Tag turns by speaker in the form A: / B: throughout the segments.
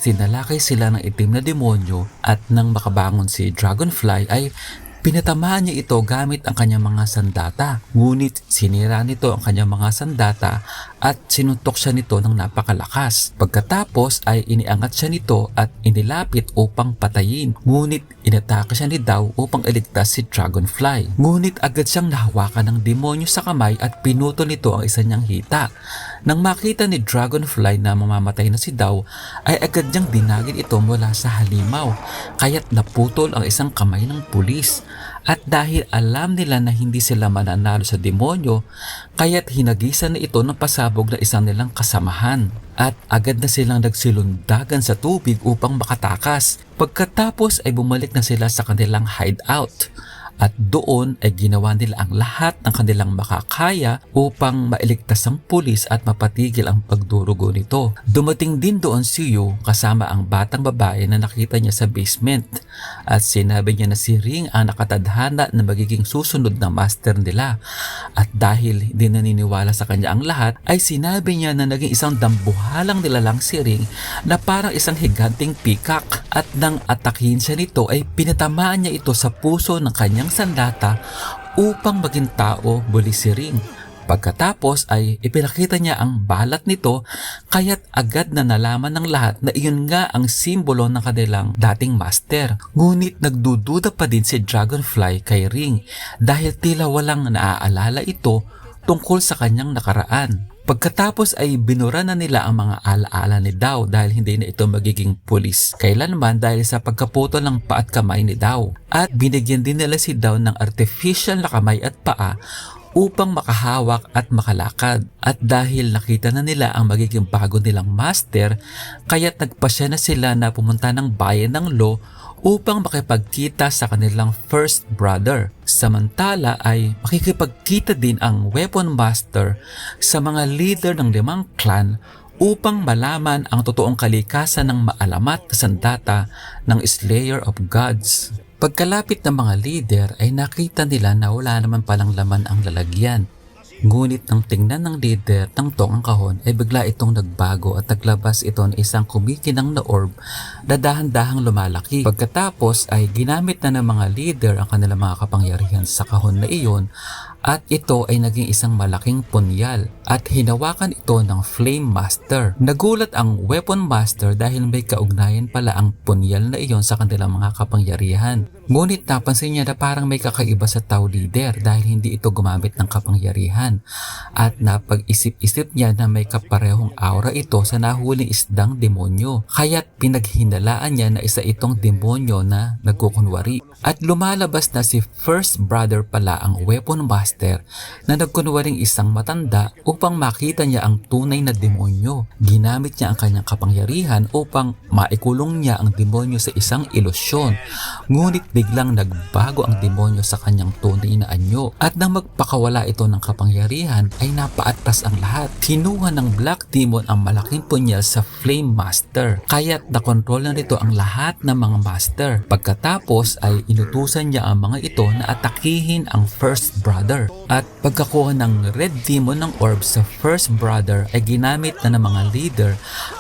A: sinalakay sila ng itim na demonyo at nang makabangon si Dragonfly ay pinatamaan niya ito gamit ang kanyang mga sandata. Ngunit sinira nito ang kanyang mga sandata at sinuntok siya nito ng napakalakas. Pagkatapos ay iniangat siya nito at inilapit upang patayin. Ngunit inatake siya ni Dao upang iligtas si Dragonfly. Ngunit agad siyang nahawakan ng demonyo sa kamay at pinutol nito ang isa niyang hita. Nang makita ni Dragonfly na mamamatay na si Dao ay agad niyang dinagin ito mula sa halimaw, kaya't naputol ang isang kamay ng pulis. At dahil alam nila na hindi sila mananalo sa demonyo, kaya't hinagisan na ito ng pasabog na isang nilang kasamahan. At agad na silang nagsilundagan sa tubig upang makatakas. Pagkatapos ay bumalik na sila sa kanilang hideout. At doon ay ginawa nila ang lahat ng kanilang makakaya upang mailigtas ang pulis at mapatigil ang pagdurugo nito. Dumating din doon si Yu kasama ang batang babae na nakita niya sa basement at sinabi niya na si Ring ang nakatadhana na magiging susunod na master nila. At dahil hindi naniniwala sa kanya ang lahat, ay sinabi niya na naging isang dambuhalang nilalang si Ring na parang isang higanting peacock, at nang atakin siya nito ay pinatamaan niya ito sa puso ng kanyang sandata upang maging tao muli si Ring. Pagkatapos ay ipinakita niya ang balat nito, kaya't agad na nalaman ng lahat na iyon nga ang simbolo ng kanilang dating master. Ngunit nagdududa pa din si Dragonfly kay Ring dahil tila walang naaalala ito tungkol sa kanyang nakaraan. Pagkatapos ay binura na nila ang mga alaala ni Dao dahil hindi na ito magiging pulis kailanman dahil sa pagkaputol ng paa at kamay ni Dao. At binigyan din nila si Dao ng artificial na kamay at paa upang makahawak at makalakad. At dahil nakita na nila ang magiging bago nilang master, kaya't nagpasya na sila na pumunta ng bayan ng Lo upang makipagkita sa kanilang first brother. Samantala ay makikipagkita din ang weapon master sa mga leader ng 5 clan upang malaman ang totoong kalikasan ng maalamat na sandata ng Slayer of Gods. Pagkalapit ng mga leader ay nakita nila na wala naman palang laman ang lalagyan. Ngunit nang tingnan ng leader ng tong ang kahon ay bigla itong nagbago at naglabas ito ng isang kumikinang na orb na dahan-dahang lumalaki. Pagkatapos ay ginamit na ng mga leader ang kanilang mga kapangyarihan sa kahon na iyon at ito ay naging isang malaking punyal at hinawakan ito ng Flame Master. Nagulat ang Weapon Master dahil may kaugnayan pala ang punyal na iyon sa kanilang mga kapangyarihan. Ngunit napansin niya na parang may kakaiba sa Tao Leader dahil hindi ito gumamit ng kapangyarihan at napag-isip-isip niya na may kaparehong aura ito sa nahuling isdang demonyo. Kaya't pinaghinalaan niya na isa itong demonyo na nagkukunwari. At lumalabas na si first brother pala ang Weapon Master na nagkunwaring isang matanda upang makita niya ang tunay na demonyo. Ginamit niya ang kanyang kapangyarihan upang maikulong niya ang demonyo sa isang ilusyon. Ngunit biglang nagbago ang demonyo sa kanyang tunay na anyo at nang magpakawala ito ng kapangyarihan ay napaatras ang lahat. Kinuha ng Black Demon ang malaking punyal sa Flame Master kaya't nakontrol na nito ang lahat ng mga master. Pagkatapos ay inutusan niya ang mga ito na atakihin ang first brother. At pagkakuha ng Red Demon ng orb sa first brother ay ginamit na ng mga leader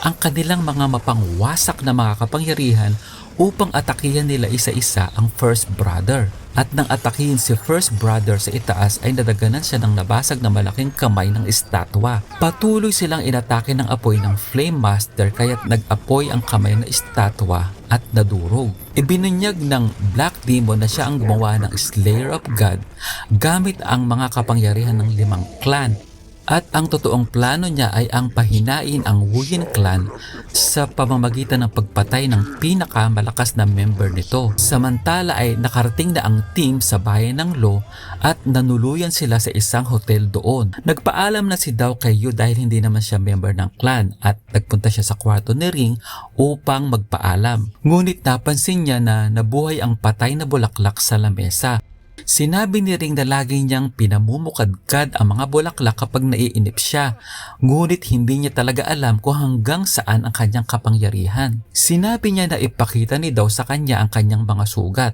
A: ang kanilang mga mapangwasak na mga kapangyarihan upang atakihan nila isa-isa ang first brother. At nang atakihin si first brother sa itaas ay nadaganan siya ng nabasag na malaking kamay ng estatwa. Patuloy silang inatake ng apoy ng Flame Master kaya't nag-apoy ang kamay ng estatwa at nadurog. Ibinunyag ng Black Demon na siya ang gumawa ng Slayer of God gamit ang mga kapangyarihan ng 5 clan. At ang totoong plano niya ay ang pahinain ang Wuyin clan sa pamamagitan ng pagpatay ng pinakamalakas na member nito. Samantala ay nakarating na ang team sa bayan ng Lo at nanuluyan sila sa isang hotel doon. Nagpaalam na si Dao kay Yu dahil hindi naman siya member ng clan at nagpunta siya sa kwarto ni Ring upang magpaalam. Ngunit napansin niya na nabuhay ang patay na bulaklak sa lamesa. Sinabi ni Ring na lagi niyang pinamumukadkad ang mga bulaklak kapag naiinip siya, ngunit hindi niya talaga alam kung hanggang saan ang kanyang kapangyarihan. Sinabi niya na ipakita ni Daw sa kanya ang kanyang mga sugat,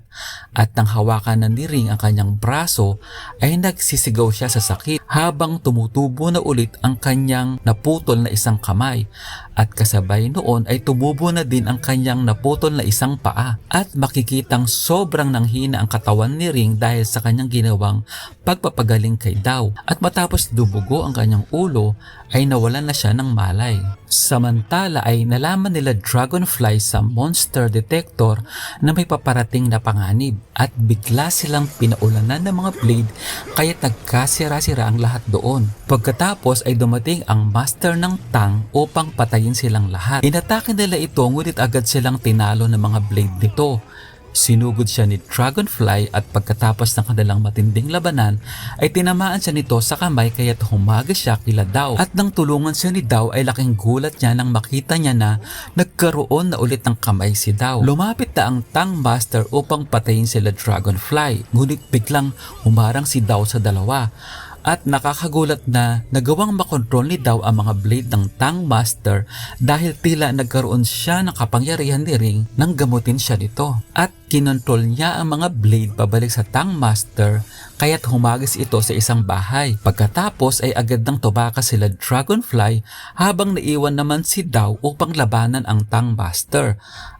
A: at nang hawakan na ni Ring ang kanyang braso ay nagsisigaw siya sa sakit habang tumutubo na ulit ang kanyang naputol na isang kamay, at kasabay noon ay tumubo na din ang kanyang naputol na isang paa, at makikitang sobrang nanghina ang katawan ni Ring dahil sa kanyang ginawang pagpapagaling kay Daw, at matapos dumugo ang kanyang ulo ay nawalan na siya ng malay. Samantala ay nalaman nila Dragonfly sa monster detector na may paparating na panganib, at bigla silang pinaulanan ng mga blade kaya't nagkasira-sira ang lahat doon. Pagkatapos ay dumating ang master ng Tang upang patayin silang lahat. Inatake nila ito ngunit agad silang tinalo ng mga blade nito. Sinugod siya ni Dragonfly at pagkatapos ng kanilang matinding labanan ay tinamaan siya nito sa kamay kaya't humaga siya kila Daw, at nang tulungan siya ni Daw ay laking gulat niya nang makita niya na nagkaroon na ulit ng kamay si Daw. Lumapit na ang Tang Master upang patayin sila Dragonfly, ngunit biglang humarang si Daw sa dalawa. At nakakagulat na nagawang makontrol ni Daw ang mga blade ng Tang Master dahil tila nagkaroon siya ng kapangyarihan ni Ring nang gamutin siya nito. At kinontrol niya ang mga blade pabalik sa Tang Master kaya't humagis ito sa isang bahay. Pagkatapos ay agad nang tumakas sila Dragonfly habang naiwan naman si Daw upang labanan ang Tang Master.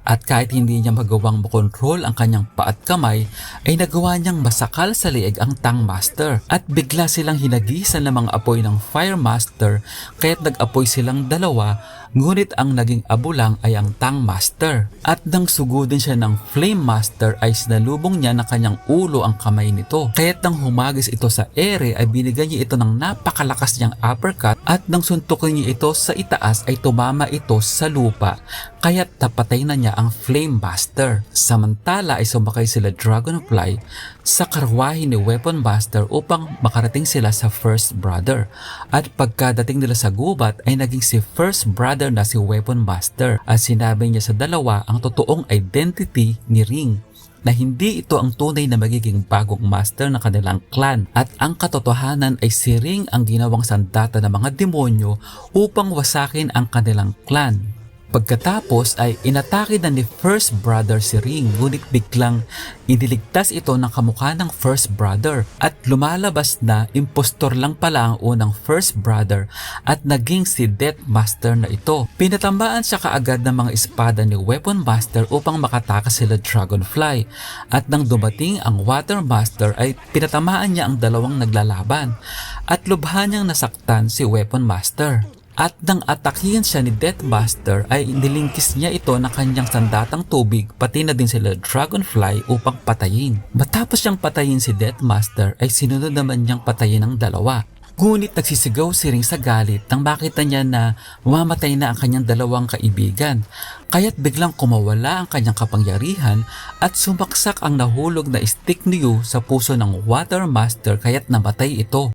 A: At kahit hindi niya magawang makontrol ang kanyang paa at kamay, ay nagawa niyang masakal sa liig ang Tang Master. At bigla silang hinagisan ng mga apoy ng Fire Master kaya't nag-apoy silang dalawa, ngunit ang naging abo lang ay ang Tang Master. At nang sugudin siya ng Flame Master ay sinalubong niya ng kanyang ulo ang kamay nito. Kaya't nang humagis ito sa ere ay binigyan niya ito ng napakalakas niyang uppercut, at nang suntukin niya ito sa itaas ay tumama ito sa lupa kaya't napatay na niya ang Flame Master. Samantala ay sumakay sila Dragonfly sa karwahe ni Weapon Master upang makarating sila sa First Brother, at pagkadating nila sa gubat ay naging si First Brother na si Weapon Master, at sinabi niya sa dalawa ang totoong identity ni Ring, na hindi ito ang tunay na magiging bagong master ng kanilang clan, at ang katotohanan ay si Ring ang ginawang sandata ng mga demonyo upang wasakin ang kanilang clan. Pagkatapos ay inatake na ni First Brother si Ring, ngunit biglang iniligtas ito ng kamukha ng First Brother, at lumalabas na impostor lang pala ang unang First Brother at naging si Death Master na ito. Pinatamaan siya kaagad ng mga espada ni Weapon Master upang makatakas sila Dragonfly, at nang dumating ang Water Master ay pinatamaan niya ang dalawang naglalaban at lubha niyang nasaktan si Weapon Master. At nang atakihin siya ni Death Master ay nilingkis niya ito ng kanyang sandatang tubig pati na din sila Dragonfly upang patayin. Matapos siyang patayin si Death Master ay sinunod naman niyang patayin ang dalawa. Ngunit nagsisigaw si Ring sa galit nang makita niya na mamamatay na ang kanyang dalawang kaibigan. Kaya't biglang kumawala ang kanyang kapangyarihan at sumaksak ang nahulog na stick ni Yu sa puso ng Water Master kaya't namatay ito.